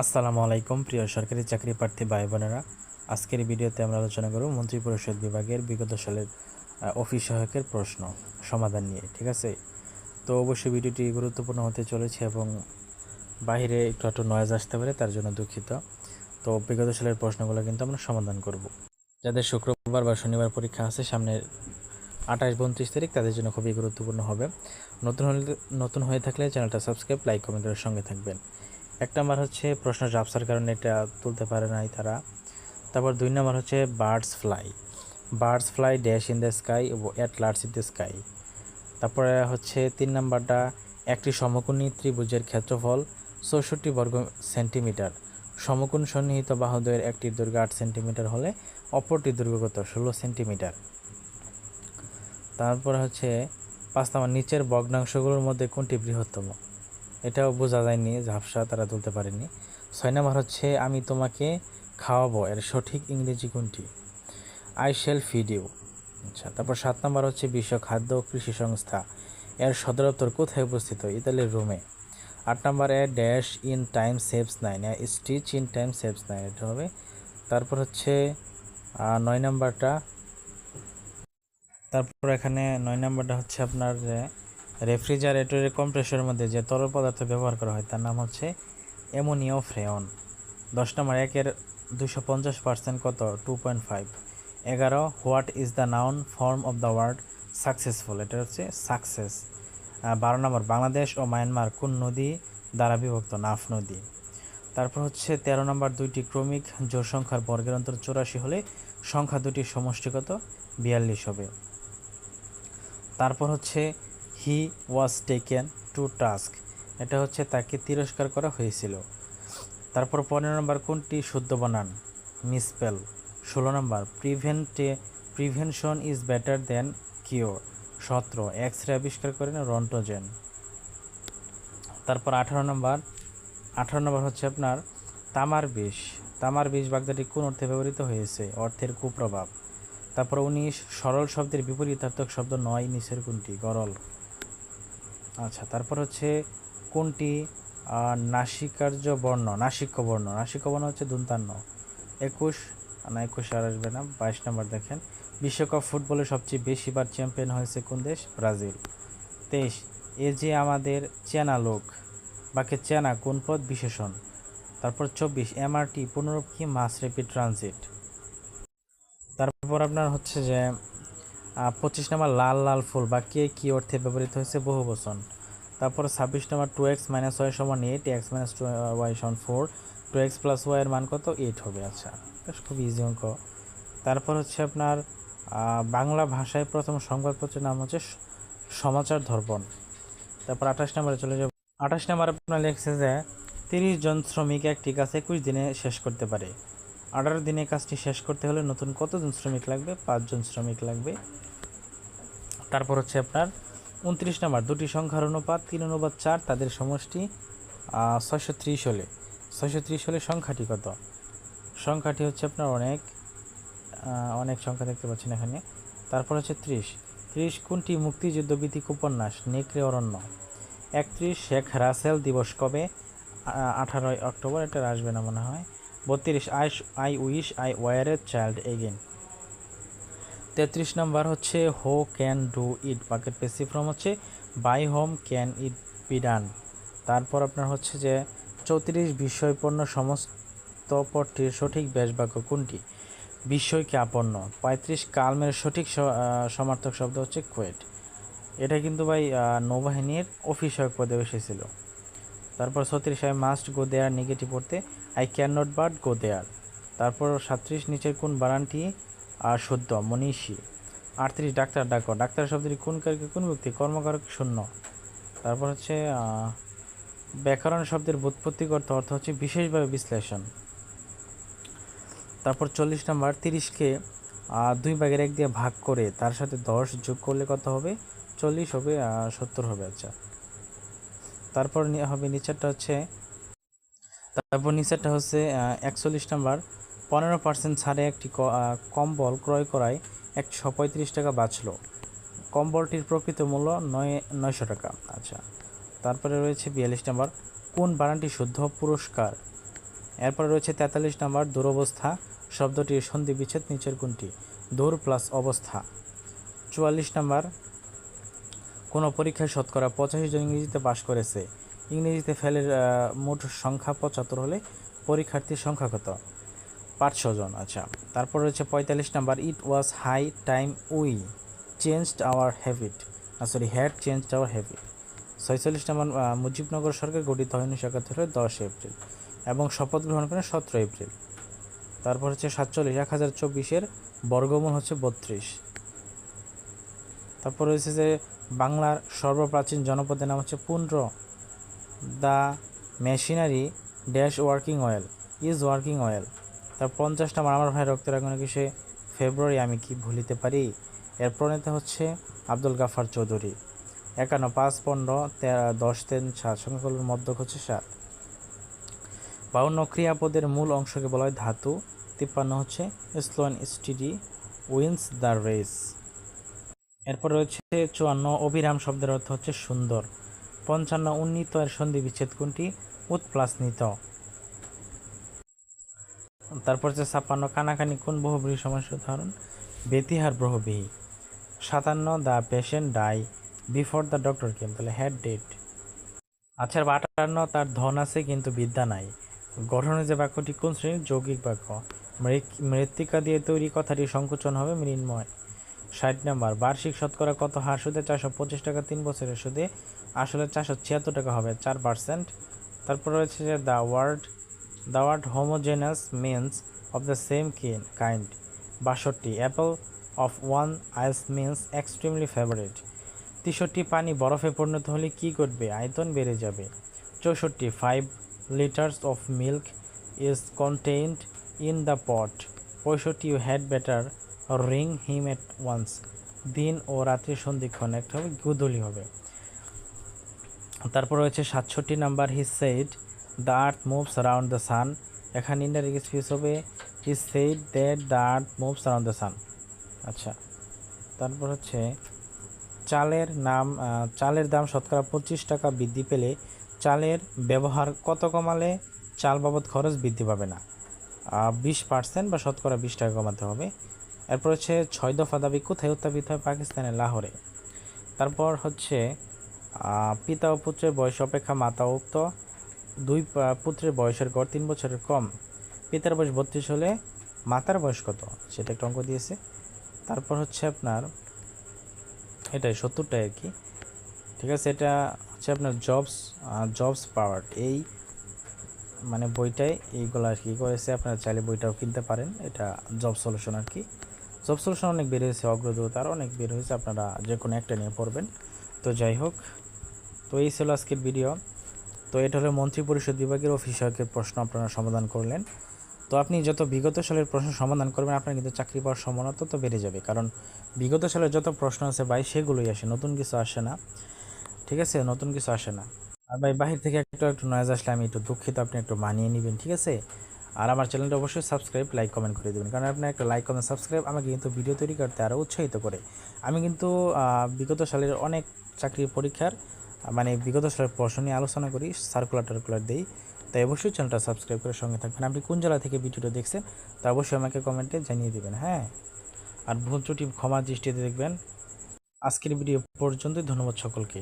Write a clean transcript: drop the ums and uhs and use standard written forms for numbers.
আসসালামু আলাইকুম প্রিয় সরকারি চাকরি প্রার্থী ভাই বোনেরা। আজকের ভিডিওতে আমরা আলোচনা করব মন্ত্রিপরিষদ বিভাগের বিগত সালের অফিস সহায়কের প্রশ্ন সমাধান নিয়ে। ঠিক আছে, তো অবশ্যই ভিডিওটি গুরুত্বপূর্ণ হতে চলেছে এবং বাইরে একটু নয়েজ আসতে পারে, তার জন্য দুঃখিত। তো বিগত সালের প্রশ্নগুলো কিন্তু আমরা সমাধান করব। যাদের শুক্রবার বা শনিবার পরীক্ষা আছে সামনের 28-29 তারিখ, তাদের জন্য খুবই গুরুত্বপূর্ণ হবে। নতুন হয়ে থাকলে চ্যানেলটা সাবস্ক্রাইব, লাইক, কমেন্টের সঙ্গে থাকবেন। এক নাম্বার হচ্ছে প্রশ্ন ঝাপসার কারণে এটা তুলতে পারে নাই তারা। তারপর 2 নাম্বার হচ্ছে birds fly dash in the sky at large in the sky. তারপরে হচ্ছে 3 নাম্বারটা একটি সমকোণী ত্রিভুজের ক্ষেত্রফল 64 বর্গ সেন্টিমিটার। সমকোণ সন্নিহিত বাহুদ্বয়ের একটির দৈর্ঘ্য 8 সেন্টিমিটার হলে অপরটির দৈর্ঘ্য কত? 16 সেন্টিমিটার। তারপরে হচ্ছে 5 নাম্বার নিচের ভগ্নাংশগুলোর মধ্যে কোনটি বৃহত্তম? এটাও বোঝা যায়নি, ঝাপসা, তারা তুলতে পারেনি। 6 নাম্বার হচ্ছে আমি তোমাকে খাওয়াবো এর সঠিক ইংরেজি কোনটি? I shall feed you. আচ্ছা, তারপর 7 নাম্বার হচ্ছে বিশ্ব খাদ্য ও কৃষি সংস্থা এর সদর দপ্তর কোথায় অবস্থিত? ইতালির রোমে। 8 number dash in time saves 9, stitch in time saves 9 এটা হবে। তারপর হচ্ছে 9 নাম্বারটা, তারপর এখানে 9 নাম্বারটা হচ্ছে আপনার রেফ্রিজারেটরের কম্প্রেসরের মধ্যে যে তরল পদার্থ ব্যবহার করা হয় তার নাম হচ্ছে অ্যামোনিয়াম ফ্রেয়ন। 10 নম্বর 1-এর 250% কত? 2.5। 11 what is the noun form of the word successful? এটা হচ্ছে সাকসেস। 12 নম্বর বাংলাদেশ ও মায়ানমার কোন নদী দ্বারা বিভক্ত? নাফ নদী। তারপর হচ্ছে 13 নম্বর দুইটি ক্রমিক জোড় সংখ্যার বর্গের অন্তর 84 হলে সংখ্যা দুটির সমষ্টি কত? 42 হবে। তারপর হচ্ছে হি ওয়াজ টেকেন টু টাস্ক, এটা হচ্ছে তাকে তিরস্কার করা হয়েছিল। তারপর 15 নম্বর কোনটি শুদ্ধ বানান? মিসপেল। 16 নম্বর prevention is better then cure. 17 X ray আবিষ্কার করেন রন্টজেন। তারপর 18 নম্বর হচ্ছে আপনার তামার বিষ বাগদাটি কোন অর্থে ব্যবহৃত হয়েছে? অর্থের কুপ্রভাব। তারপর 19 সরল শব্দের বিপরীতার্থক শব্দ নয় নিচের কোনটি? গরল। আচ্ছা, তারপর হচ্ছে কোনটি নাসিক্য বর্ণ হচ্ছে দন্তান্ন। 21 আর আসবে না। 22 নম্বর দেখেন বিশ্বকাপ ফুটবলে সবচেয়ে বেশিবার চ্যাম্পিয়ন হয়েছে কোন দেশ? ব্রাজিল। 23 এ যে আমাদের চেনা লোক বাকে চেনা কোন পদ বিশেষণ? তারপর 24 এমআরটি পুনরূপ কি? Mass rapid transit. তারপর আপনার হচ্ছে যে 25 নম্বর লাল লাল ফুল বা কে কি অর্থে ব্যবহৃত হয়েছে? বহু বচন। তারপর 26 নম্বর 2x - y = 8, x - y = 4, 2x + y এর মান কত? 8 হবে। আচ্ছা, বেশ খুব ইজি অঙ্ক। তারপর হচ্ছে আপনার বাংলা ভাষায় প্রথম সংবাদপত্রের নাম হচ্ছে সমাচার দর্পণ। তারপর 28 নম্বরে চলে যাব। 28 নম্বর আপনার লিখছে যে 30 জন শ্রমিক একটি কাজ 21 দিনে শেষ করতে পারে। 18 দিনে কাজটি শেষ করতে হলে নতুন কতজন শ্রমিক লাগবে? 5 জন শ্রমিক লাগবে। তারপর হচ্ছে আপনার 29 নম্বর দুটি সংখ্যার অনুপাত 3:4, তাদের সমষ্টি 630 হলে 630 হলে সংখ্যাটি কত? সংখ্যাটি হচ্ছে আপনার অনেক সংখ্যা দেখতে পাচ্ছেন এখানে। তারপর হচ্ছে 30 কোনটি মুক্তিযুদ্ধ ভিত্তিক উপন্যাস? নেকড়ে অরণ্য। 31 শেখ রাসেল দিবস কবে? 18 অক্টোবর, এটা আসবে না মনে হয়। 32 I wish I were a child again. 33 নম্বর হচ্ছে হো ক্যান ডু ইট বাকের পেসিভ ফর্ম হচ্ছে by whom can it be done. তারপর আপনার হচ্ছে যে 34 বিষয়পূর্ণ সমস্ত পদটির সঠিক ব্যাসবাক্য কোনটি? বিস্ময়কে আপন্ন। 35 কালমের সঠিক সমার্থক শব্দ হচ্ছে কোয়েট। এটা কিন্তু ভাই নৌবাহিনীর অফিসক পদে এসেছিল। তারপর 36 I must go there negative পড়তে I can not but go there. তারপর 37 নিচের কোন বানানটি শুদ্ধ? মনীষী। 38 ডাক্তার ডাকো, ডাক্তার শব্দটি কোন কারকে কোন ব্যক্তি? কর্মকারক শূন্য। তারপর হচ্ছে ব্যাকরণ শব্দের ব্যুৎপত্তিগত অর্থ হচ্ছে বিশেষভাবে বিশ্লেষণ। তারপর 40 নম্বর 30কে 2/1 দিয়ে ভাগ করে তার সাথে 10 যোগ করলে কত হবে? 40 হবে, 70 হবে। আচ্ছা, তারপর হবে নিচেরটা হচ্ছে 41 নম্বর 15% ছাড়ে একটি কম্বল ক্রয় করায় 135 টাকা বাঁচল। কম্বলটির প্রকৃত মূল্য 900 টাকা। আচ্ছা, তারপরে রয়েছে 42 নম্বর কোন বানানটি শুদ্ধ? পুরস্কার। এরপরে রয়েছে 43 নম্বর দুরবস্থা শব্দটির সন্ধি বিচ্ছেদ নিচের কোনটি? দূর প্লাস অবস্থা। 44 নম্বর কোনো পরীক্ষায় শতকরা 85 জন ইংরেজিতে পাশ করেছে। ইংরেজিতে ফেলের মোট সংখ্যা 75 হলে পরীক্ষার্থীর সংখ্যা কত? 500 জন। আচ্ছা, তারপর রয়েছে 45 নম্বর it was high time we changed our habit had changed our habit. 46 নম্বর মুজিবনগর সরকার গঠিত হয় 1971 সালের 10 এপ্রিল এবং শপথ গ্রহণ করেন 17 এপ্রিল। তারপর হচ্ছে 47 1024 বর্গমূল হচ্ছে 32। তারপর রয়েছে যে বাংলার সর্বপ্রাচীন জনপদের নাম হচ্ছে Pundra. The machinery dash working oil is working oil. তার 50 নম্বর আমার ভাই রক্তের আগুনে কিসে ফেব্রুয়ারি আমি কি ভুলিতে পারি। এর প্রণেতা হচ্ছে আব্দুল গাফার চৌধুরী। 51 5 15 10 3 7 সংখ্যাগুলোর মধ্যক হচ্ছে 7। 52 ক্রিয়াপদের মূল অংশকে বলা হয় ধাতু। 53 হচ্ছে slow and steady wins the race. এরপর রয়েছে 54 অবিরাম শব্দের অর্থ হচ্ছে সুন্দর। 55 উন্নীত এর সন্ধি বিচ্ছেদ কোনটি? উৎ প্লাস নিত। তারপর হচ্ছে 56 কানাকানি কোন বহুব্রীহি সমাসের উদাহরণ? বেতিহার বহুব্রীহি। 57 the patient die before the doctor came, তাহলে হ্যাড ডেড। আচ্ছা, 58 তার ধন আছে কিন্তু বিদ্যা নাই। গঠনের যে বাক্যটি কোন শ্রেণীর? যৌগিক বাক্য। মৃত্তিকা দিয়ে তৈরি কথাটি সংকোচন হবে মৃন্ময়। 60 নম্বর বার্ষিক শতকরা কত হার সুদে? 425 টাকা। 3 বছরের সুদে আসলে 476 টাকা হবে, 4%। তারপর রয়েছে যে the word homogenous means of the same kind. 62 apple of one eyes means extremely favourite. 63 পানি বরফে পরিণত হলে কি ঘটবে? আয়তন বেড়ে যাবে। 64 5 litres of milk is contained in the pot. 65 you had better ring him at once. দিন ও রাত্রির সন্ধিক্ষণ একটা হবে, গুদলি হবে। তারপর রয়েছে 67 number he said the earth moves around the sun. এখানে ইনডাইরেক্ট স্পিচ হবে he said that the earth moves around the sun. আচ্ছা, তারপর হচ্ছে চালের দাম শতকরা 25 টাকা বৃদ্ধি পেলে চালের ব্যবহার কত কমালে চাল বাবদ খরচ বৃদ্ধি পাবে না? 20% বা শতকরা 20 টাকা কমাতে হবে। এরপর হচ্ছে 6 দফা দাবি কোথায় উত্থাপিত হয়? পাকিস্তানের লাহোরে। তারপর হচ্ছে পিতা ও পুত্রের বয়স অপেক্ষা মাতা উক্ত 2 পুত্রের বয়সের গড় 3 বছরের কম। পিতার বয়স 32 হলে মাতার বয়স কত? সেটা একটা অঙ্ক দিয়েছে। তারপর হচ্ছে আপনার এটাই 70টাই আর কি, ঠিক আছে। এটা হচ্ছে আপনার জবস পাওয়ার এই মানে বইটাই এইগুলো আর কি করেছে। আপনারা চাইলে বইটাও কিনতে পারেন। এটা জব সলিউশন আর কি। জব সলিউশন অনেক বের হয়েছে, অগ্রদূত আরও অনেক বের হয়েছে, আপনারা যে কোনো একটা নিয়ে পড়বেন। তো যাই হোক, তো এই ছিল আজকের ভিডিও। তো এটা হলো মন্ত্রিপরিষদ বিভাগের অফিসারদের প্রশ্ন আপনারা সমাধান করলেন। তো আপনি যত বিগত সালের প্রশ্ন সমাধান করবেন আপনার কিন্তু চাকরি পাওয়ার সম্ভাবনা তত বেড়ে যাবে, কারণ বিগত সালের যত প্রশ্ন আছে ভাই সেগুলোই আসে, নতুন কিছু আসে না, ঠিক আছে, নতুন কিছু আসে না। আর ভাই বাহির থেকে একটু নয়েজ আসলে আমি একটু দুঃখিত, আপনি একটু মানিয়ে নেবেন, ঠিক আছে। আর আমার চ্যানেলটা অবশ্যই সাবস্ক্রাইব লাইক কমেন্ট করে দেবেন, কারণ আপনার একটা লাইক কমেন্ট সাবস্ক্রাইব আমাকে কিন্তু ভিডিও তৈরি করতে আরও উৎসাহিত করে। আমি কিন্তু বিগত সালের অনেক চাকরির পরীক্ষার মানে বিগত সালের প্রশ্ন নিয়ে আলোচনা করি, সার্কুলার দিই। তাই অবশ্যই চ্যানেলটা সাবস্ক্রাইব করে সঙ্গে থাকবেন। আপনি কোন জেলা থেকে ভিডিওটা দেখছেন তা অবশ্যই আমাকে কমেন্টে জানিয়ে দেবেন, হ্যাঁ। আর ভুল ত্রুটি ক্ষমা দৃষ্টিতে দেখবেন। আজকের ভিডিও পর্যন্তই, ধন্যবাদ সকলকে।